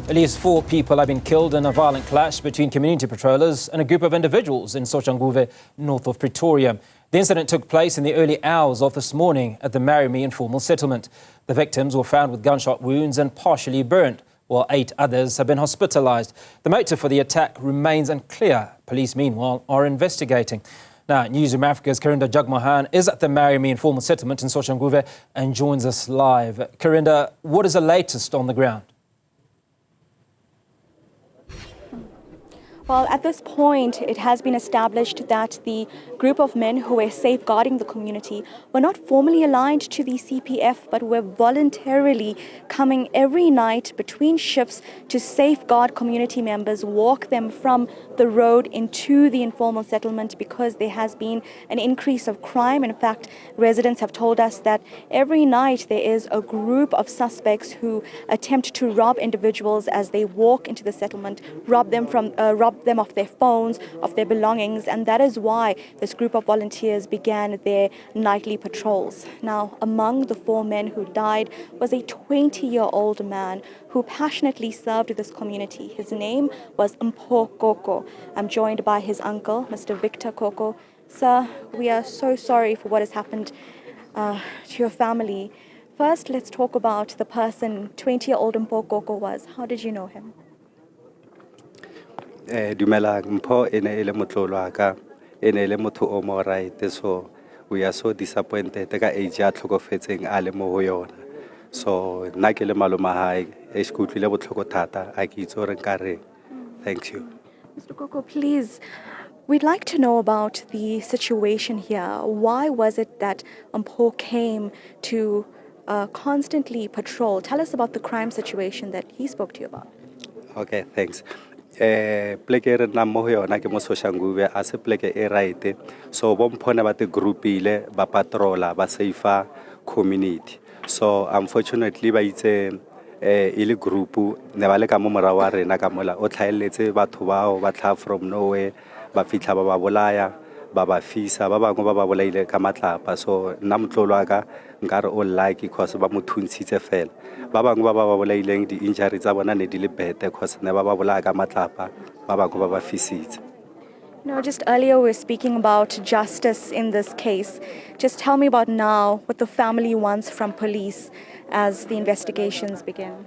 At least 4 people have been killed in a violent clash between community patrollers and a group of individuals in Soshanguve, north of Pretoria. The incident took place in the early hours of this morning at the Marry informal settlement. The victims were found with gunshot wounds and partially burnt, while 8 others have been hospitalized. The motive for the attack remains unclear. Police, meanwhile, are investigating. Now, Newzroom Afrika's Karinda Jagmohan is at the Marry informal settlement in Soshanguve and joins us live. Karinda, what is the latest on the ground? Well, at this point, it has been established that the group of men who were safeguarding the community were not formally aligned to the CPF, but were voluntarily coming every night between shifts to safeguard community members, walk them from the road into the informal settlement because there has been an increase of crime. In fact, residents have told us that every night there is a group of suspects who attempt to rob individuals as they walk into the settlement, rob them of their phones, of their belongings, and that is why this group of volunteers began their nightly patrols. Now, among the 4 men who died was a 20-year-old man who passionately served this community. His name was Mpho Koko. I'm joined by his uncle, Mr. Victor Koko. Sir, we are so sorry for what has happened to your family. First, let's talk about the person 20-year-old Mpho Koko was. How did you know him? Dumelang, Mpho ene ele motlolo aka ene ele motho o mo right, so we are so disappointed ka age ya tlhokofetseng a le mo ho yona. So nna ke le maloma hae e skutlile botlhoko thata a ke itse re nka reng. Thank you. Mr. Koko, please, we'd like to know about the situation here. Why was it that Mpho came to constantly patrol? Tell us about the crime situation that he spoke to you about. Okay, thanks. Pleke re nna mo ho yona ke mo Soshanguve a se pleke e right, so bo mphone ba te group ile ba patrolla ba safer community. So unfortunately ba itse ile group ne ba le ka mo mora wa rena ka mola o tlhaeletse batho bao ba tla from nowhere ba fitla ba bolaya ba ba fisa ba bangwe ba bolaile ka matlapa. So nna motlolo aka nkare o like because ba mo thuntshitse fela ba bangwe ba bolaileng di injury tsa bona ne di le bete because ne ba bolaya ka matlapa ba bangwe ba fisitse. No, just earlier we were speaking about justice in this case. Just tell me about now what the family wants from police as the investigations begin.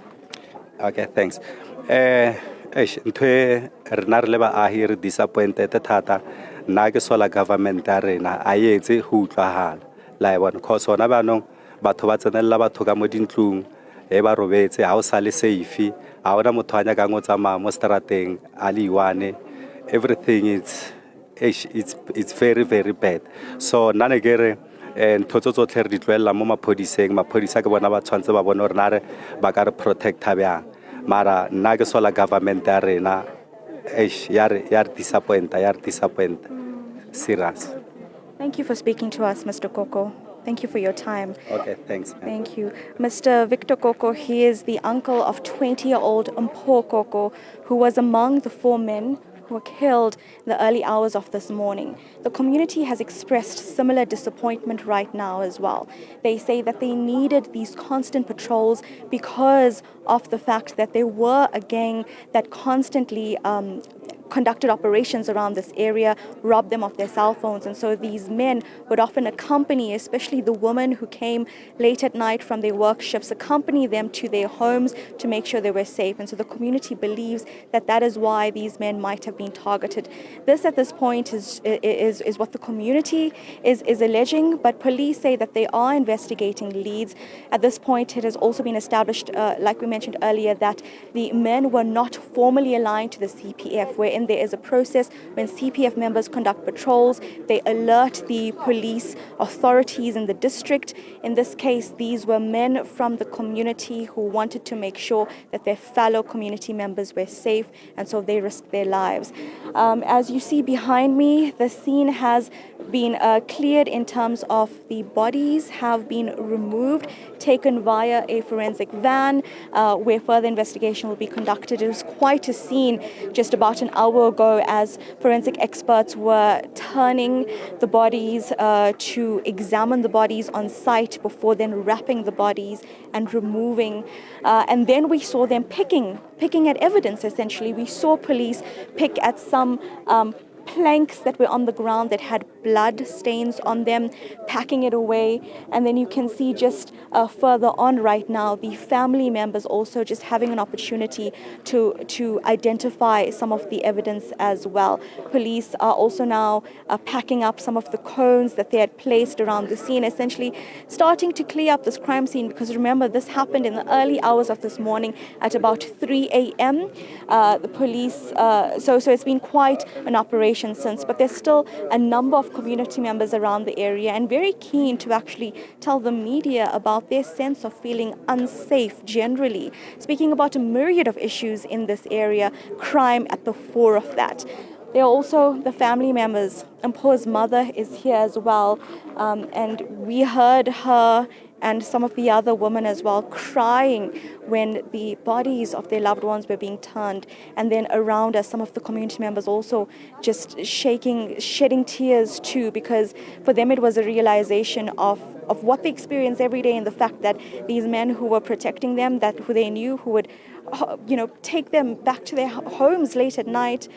Okay, thanks. Ntwe rena re le ba ahi re disappointed thata nna ke sola government ya rena a yetse ho utlwahala la bona cause ona ba nong batho ba tsenella batho ka mo dintlong e ba robetse ha o sa le safe ha ona motho anya ka ngo tsamaya mo strateng ali one. Everything it's very, very bad. So nane kere ntho tsotlhe re di tloella mo maphodisa ke bona ba tshwantse ba bona re na re ba ka re protect bjang mara nna ke sola government ya rena ya re disappoint serious. Thank you for speaking to us, Mr. Koko. Thank you for your time. Okay, thanks. Thank you. Mr. Victor Koko, he is the uncle of 20-year-old Mpho Koko, who was among the 4 men who were killed in the early hours of this morning. The community has expressed similar disappointment right now as well. They say that they needed these constant patrols because of the fact that there were a gang that constantly conducted operations around this area, robbed them of their cell phones. And so these men would often accompany, especially the women who came late at night from their work shifts, accompany them to their homes to make sure they were safe. And so the community believes that that is why these men might have been targeted. This at this point is what the community is alleging, but police say that they are investigating leads. At this point, it has also been established, like we mentioned earlier, that the men were not formally aligned to the CPF, wherein there is a process when CPF members conduct patrols, they alert the police authorities in the district. In this case, these were men from the community who wanted to make sure that their fellow community members were safe, and so they risked their lives. As you see behind me, the scene has been cleared in terms of the bodies have been removed, taken via a forensic van where further investigation will be conducted. It was quite a scene just about an hour hour ago as forensic experts were turning the bodies to examine the bodies on site before then wrapping the bodies and removing. And then we saw them picking at evidence, essentially. We saw police pick at some planks that were on the ground that had blood stains on them, packing it away. And then you can see just further on right now, the family members also just having an opportunity to identify some of the evidence as well. Police are also now packing up some of the cones that they had placed around the scene, essentially starting to clear up this crime scene, because remember, this happened in the early hours of this morning at about 3 a.m. The police, so it's been quite an operation since, but there's still a number of community members around the area and very keen to actually tell the media about their sense of feeling unsafe generally, speaking about a myriad of issues in this area, crime at the fore of that. There are also the family members. Mpho's mother is here as well, and we heard her and some of the other women as well crying when the bodies of their loved ones were being turned. And then around us, some of the community members also just shedding tears too, because for them it was a realization of what they experience every day, and the fact that these men who were protecting them, that who they knew, who would take them back to their homes late at night,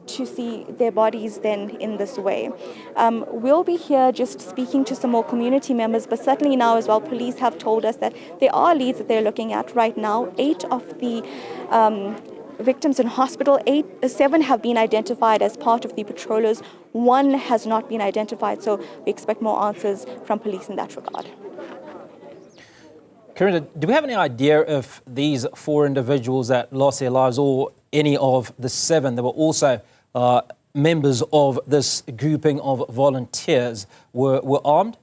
to see their bodies then in this way. We'll be here just speaking to some more community members, but certainly now as well, police have told us that there are leads that they're looking at right now. 8 of the victims in hospital, 7 have been identified as part of the patrollers. 1 has not been identified, so we expect more answers from police in that regard. Karinda, do we have any idea if these 4 individuals that lost their lives, or any of the 7 that were also members of this grouping of volunteers, were armed?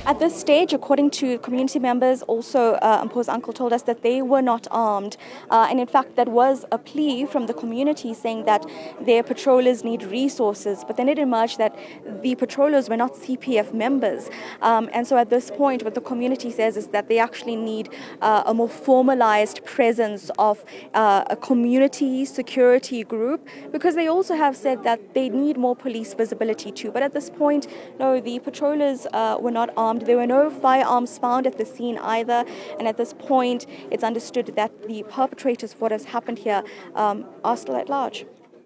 At this stage, according to community members, also Mpho's uncle told us that they were not armed. And in fact, that was a plea from the community saying that their patrollers need resources. But then it emerged that the patrollers were not CPF members. And so at this point, what the community says is that they actually need a more formalized presence of a community security group, because they also have said that they need more police visibility too. But at this point, no, the patrollers were not armed. There were no firearms found at the scene either, and at this point it's understood that the perpetrators of what has happened here are still at large.